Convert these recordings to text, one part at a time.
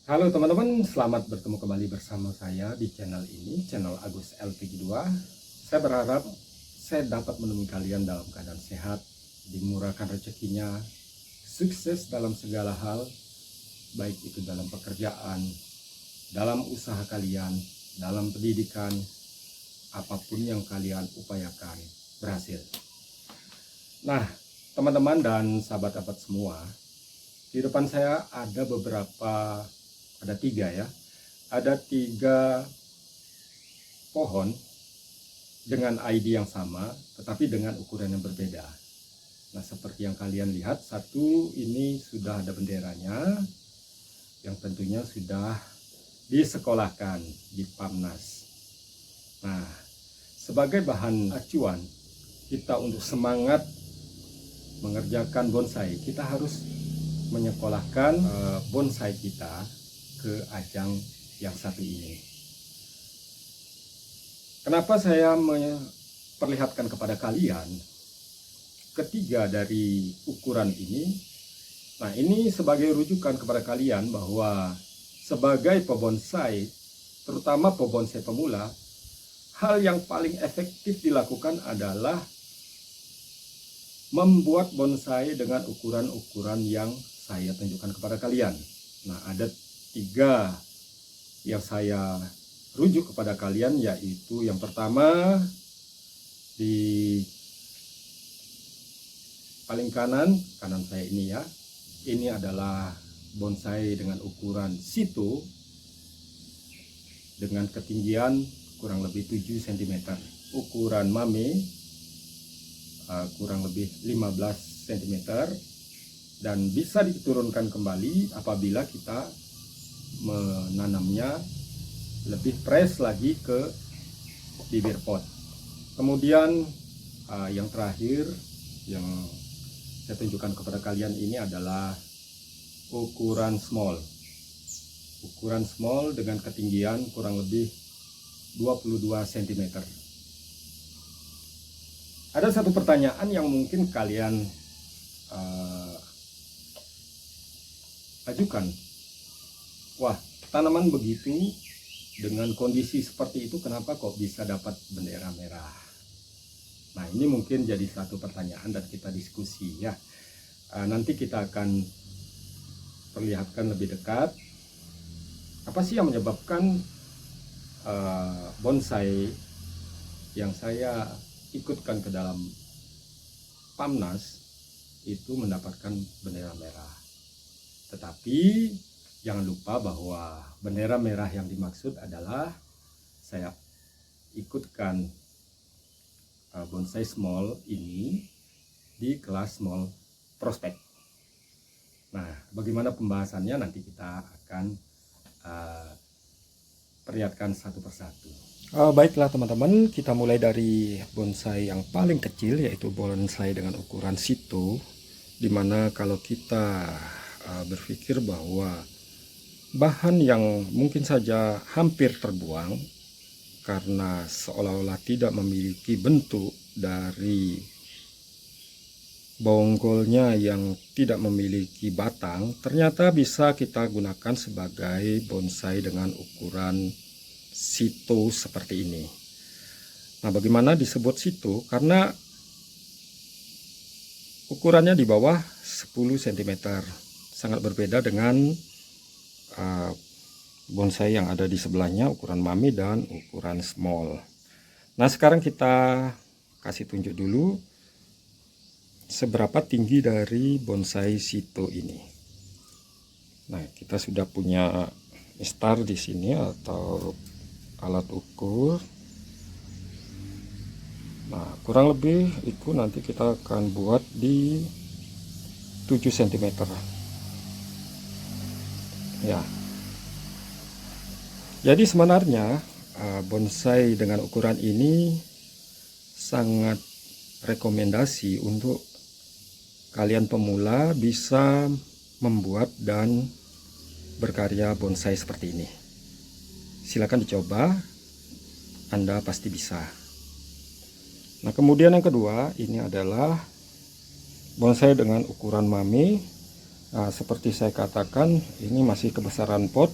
Halo teman-teman, selamat bertemu kembali bersama saya di channel ini, channel Agus LPG2. Saya berharap saya dapat menemui kalian dalam keadaan sehat, dimurahkan rezekinya, sukses dalam segala hal, baik itu dalam pekerjaan, dalam usaha kalian, dalam pendidikan, apapun yang kalian upayakan, berhasil. Nah, teman-teman dan sahabat-sahabat semua, di depan saya ada tiga pohon dengan ID yang sama tetapi dengan ukuran yang berbeda. Nah, seperti yang kalian lihat, satu ini sudah ada benderanya yang tentunya sudah disekolahkan di PAMNAS. Nah, sebagai bahan acuan kita untuk semangat mengerjakan bonsai, kita harus menyekolahkan bonsai kita ke ajang yang satu ini. Kenapa saya memperlihatkan kepada kalian ketiga dari ukuran ini? Nah, ini sebagai rujukan kepada kalian bahwa sebagai pebonsai, terutama pebonsai pemula, hal yang paling efektif dilakukan adalah membuat bonsai dengan ukuran-ukuran yang saya tunjukkan kepada kalian. Nah, ada tiga yang saya rujuk kepada kalian, yaitu yang pertama di paling kanan saya ini ya. Ini adalah bonsai dengan ukuran situ dengan ketinggian kurang lebih 7 cm. Ukuran mame kurang lebih 15 cm dan bisa diturunkan kembali apabila kita menanamnya lebih press lagi ke bibir pot. Kemudian yang terakhir yang saya tunjukkan kepada kalian ini adalah ukuran small. Ukuran small dengan ketinggian kurang lebih 22 cm. Ada satu pertanyaan yang mungkin kalian ajukan. Wah, tanaman begitu dengan kondisi seperti itu kenapa kok bisa dapat bendera merah? Nah, ini mungkin jadi satu pertanyaan dan kita diskusi ya. Nanti kita akan perlihatkan lebih dekat apa sih yang menyebabkan bonsai yang saya ikutkan ke dalam PAMNAS itu mendapatkan bendera merah. Tetapi jangan lupa bahwa bendera merah yang dimaksud adalah saya ikutkan bonsai small ini di kelas small prospek. Nah, bagaimana pembahasannya nanti kita akan perlihatkan satu persatu. Baiklah teman-teman, kita mulai dari bonsai yang paling kecil, yaitu bonsai dengan ukuran situ, dimana kalau kita berpikir bahwa bahan yang mungkin saja hampir terbuang karena seolah-olah tidak memiliki bentuk dari bonggolnya yang tidak memiliki batang, ternyata bisa kita gunakan sebagai bonsai dengan ukuran situ seperti ini. Nah, bagaimana disebut situ? Karena ukurannya di bawah 10 cm, sangat berbeda dengan bonsai yang ada di sebelahnya, ukuran mami dan ukuran small. Nah, sekarang kita kasih tunjuk dulu seberapa tinggi dari bonsai situ ini. Nah, kita sudah punya star di sini atau alat ukur. Nah, kurang lebih itu nanti kita akan buat di 7 cm ya. Jadi sebenarnya bonsai dengan ukuran ini sangat rekomendasi untuk kalian pemula bisa membuat dan berkarya bonsai seperti ini. Silakan dicoba, Anda pasti bisa. Nah, kemudian yang kedua ini adalah bonsai dengan ukuran mame Nah, seperti saya katakan, ini masih kebesaran pot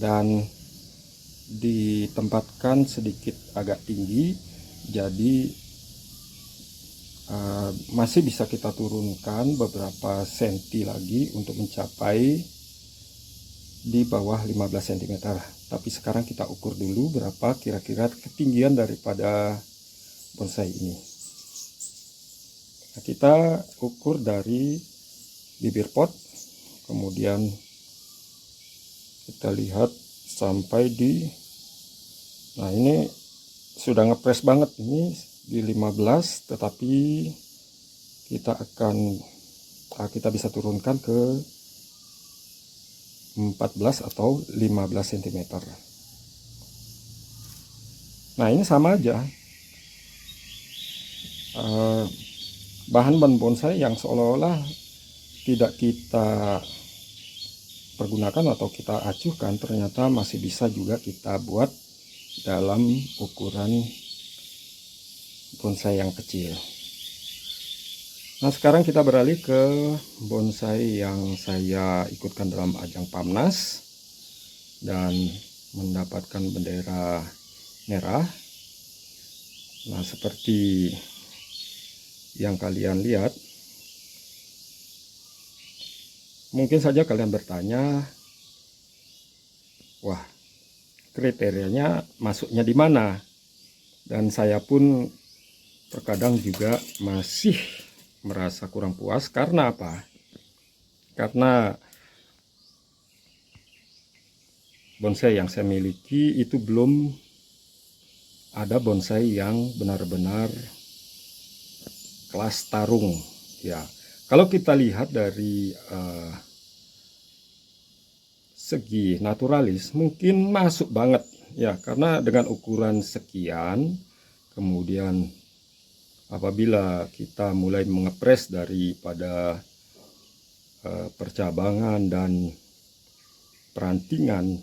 dan ditempatkan sedikit agak tinggi, jadi masih bisa kita turunkan beberapa senti lagi untuk mencapai di bawah 15 cm. Tapi sekarang kita ukur dulu berapa kira-kira ketinggian daripada bonsai ini. Nah, kita ukur dari bibir pot, kemudian kita lihat sampai di, nah ini sudah ngepres banget, ini di 15, tetapi kita bisa turunkan ke 14 atau 15 cm. Nah, ini sama aja, bahan bonsai yang seolah-olah tidak kita pergunakan atau kita acuhkan, ternyata masih bisa juga kita buat dalam ukuran bonsai yang kecil. Nah, sekarang kita beralih ke bonsai yang saya ikutkan dalam ajang PAMNAS dan mendapatkan bendera merah. Nah, seperti yang kalian lihat, mungkin saja kalian bertanya, wah, kriterianya masuknya di mana? Dan saya pun terkadang juga masih merasa kurang puas. Karena apa? Karena bonsai yang saya miliki itu belum ada bonsai yang benar-benar kelas tarung. Ya, kalau kita lihat dari segi naturalis mungkin masuk banget ya, karena dengan ukuran sekian, kemudian apabila kita mulai mengepres daripada percabangan dan perantingan,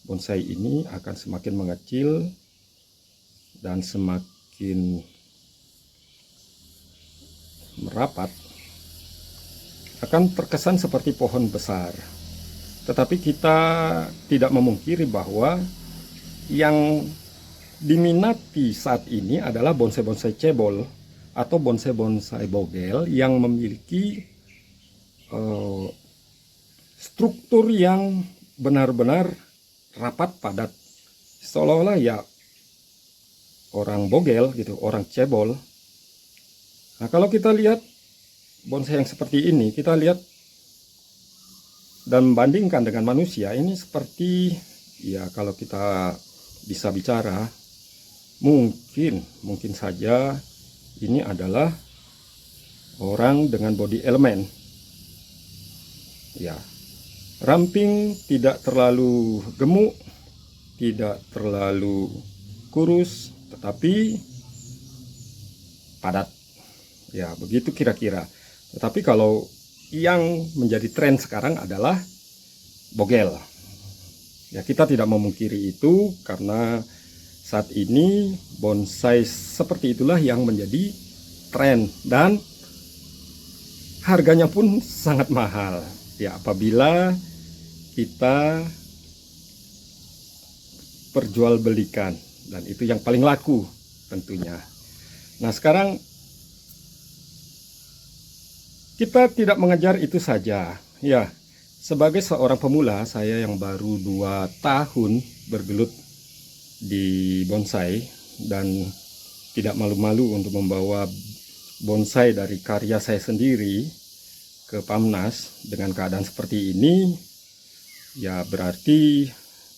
bonsai ini akan semakin mengecil dan semakin merapat, akan terkesan seperti pohon besar. Tetapi kita tidak memungkiri bahwa yang diminati saat ini adalah bonsai-bonsai cebol atau bonsai-bonsai bogel yang memiliki struktur yang benar-benar rapat padat, seolah-olah ya orang bogel gitu, orang cebol. Nah, kalau kita lihat bonsai yang seperti ini, kita lihat dan membandingkan dengan manusia, ini seperti, ya kalau kita bisa bicara, mungkin saja ini adalah orang dengan body element. Ya, ramping, tidak terlalu gemuk, tidak terlalu kurus, tetapi padat. Ya, begitu kira-kira. Tetapi kalau yang menjadi tren sekarang adalah bogel. Ya, kita tidak memungkiri itu karena saat ini bonsai seperti itulah yang menjadi tren dan harganya pun sangat mahal. Ya, apabila kita perjualbelikan, dan itu yang paling laku tentunya. Nah, sekarang kita tidak mengejar itu saja. Ya, sebagai seorang pemula, saya yang baru 2 tahun bergelut di bonsai dan tidak malu-malu untuk membawa bonsai dari karya saya sendiri ke PAMNAS dengan keadaan seperti ini, ya berarti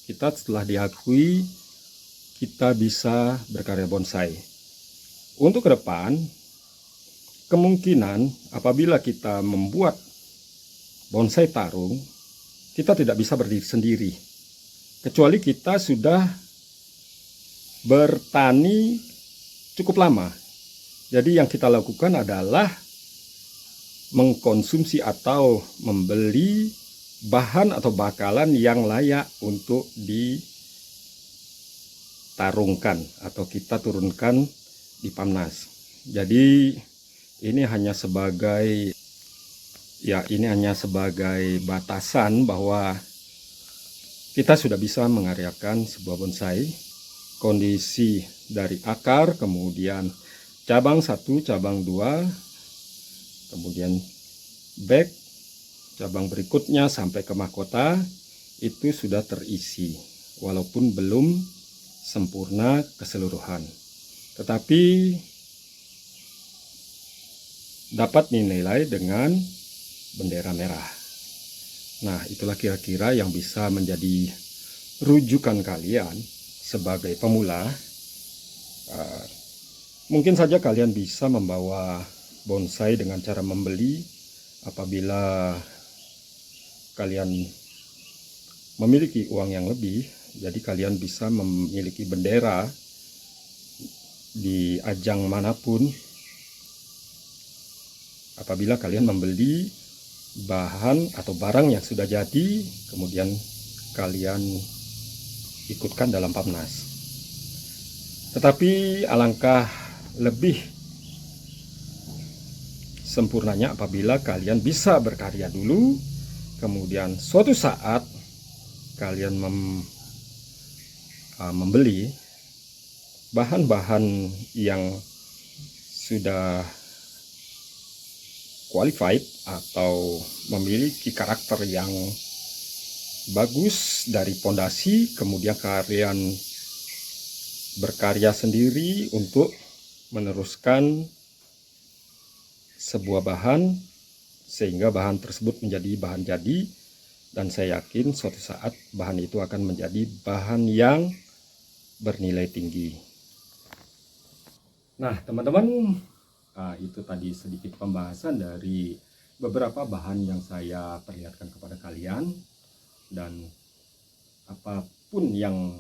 kita setelah diakui kita bisa berkarya bonsai. Untuk ke depan, kemungkinan apabila kita membuat bonsai tarung, kita tidak bisa berdiri sendiri, kecuali kita sudah bertani cukup lama. Jadi yang kita lakukan adalah mengkonsumsi atau membeli bahan atau bakalan yang layak untuk ditarungkan atau kita turunkan di PAMNAS. Jadi ini hanya sebagai Ya, ini hanya sebagai batasan bahwa kita sudah bisa mengaryakan sebuah bonsai. Kondisi dari akar, kemudian cabang 1, cabang 2, kemudian back, cabang berikutnya sampai ke mahkota, itu sudah terisi. Walaupun belum sempurna keseluruhan. Tetapi dapat dinilai dengan bendera merah. Nah, itulah kira-kira yang bisa menjadi rujukan kalian sebagai pemula. Mungkin saja kalian bisa membawa bonsai dengan cara membeli apabila kalian memiliki uang yang lebih. Jadi kalian bisa memiliki bendera di ajang manapun apabila kalian membeli bahan atau barang yang sudah jadi, kemudian kalian ikutkan dalam PAPNAS. Tetapi alangkah lebih sempurnanya apabila kalian bisa berkarya dulu, kemudian suatu saat kalian membeli bahan-bahan yang sudah qualified atau memiliki karakter yang bagus dari pondasi, kemudian kalian berkarya sendiri untuk meneruskan sebuah bahan sehingga bahan tersebut menjadi bahan jadi, dan saya yakin suatu saat bahan itu akan menjadi bahan yang bernilai tinggi. Nah, teman-teman, itu tadi sedikit pembahasan dari beberapa bahan yang saya perlihatkan kepada kalian, dan apapun yang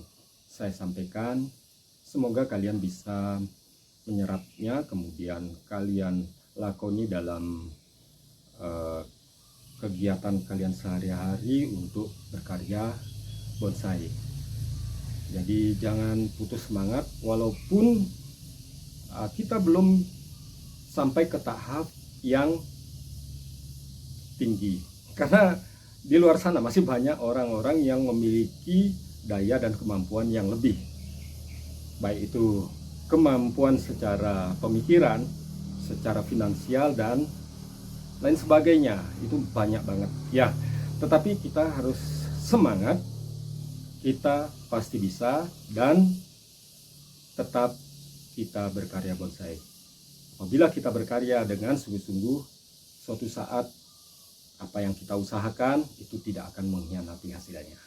saya sampaikan semoga kalian bisa menyerapnya, kemudian kalian lakoni dalam kegiatan kalian sehari-hari untuk berkarya bonsai. Jadi jangan putus semangat walaupun kita belum sampai ke tahap yang tinggi, karena di luar sana masih banyak orang-orang yang memiliki daya dan kemampuan yang lebih, baik itu kemampuan secara pemikiran, secara finansial, dan lain sebagainya. Itu banyak banget ya, tetapi kita harus semangat, kita pasti bisa, dan tetap kita berkarya bonsai. Apabila kita berkarya dengan sungguh-sungguh, suatu saat apa yang kita usahakan itu tidak akan mengkhianati hasilnya.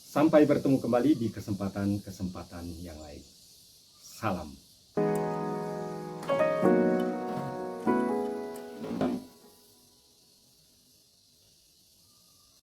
Sampai bertemu kembali di kesempatan-kesempatan yang lain. Salam.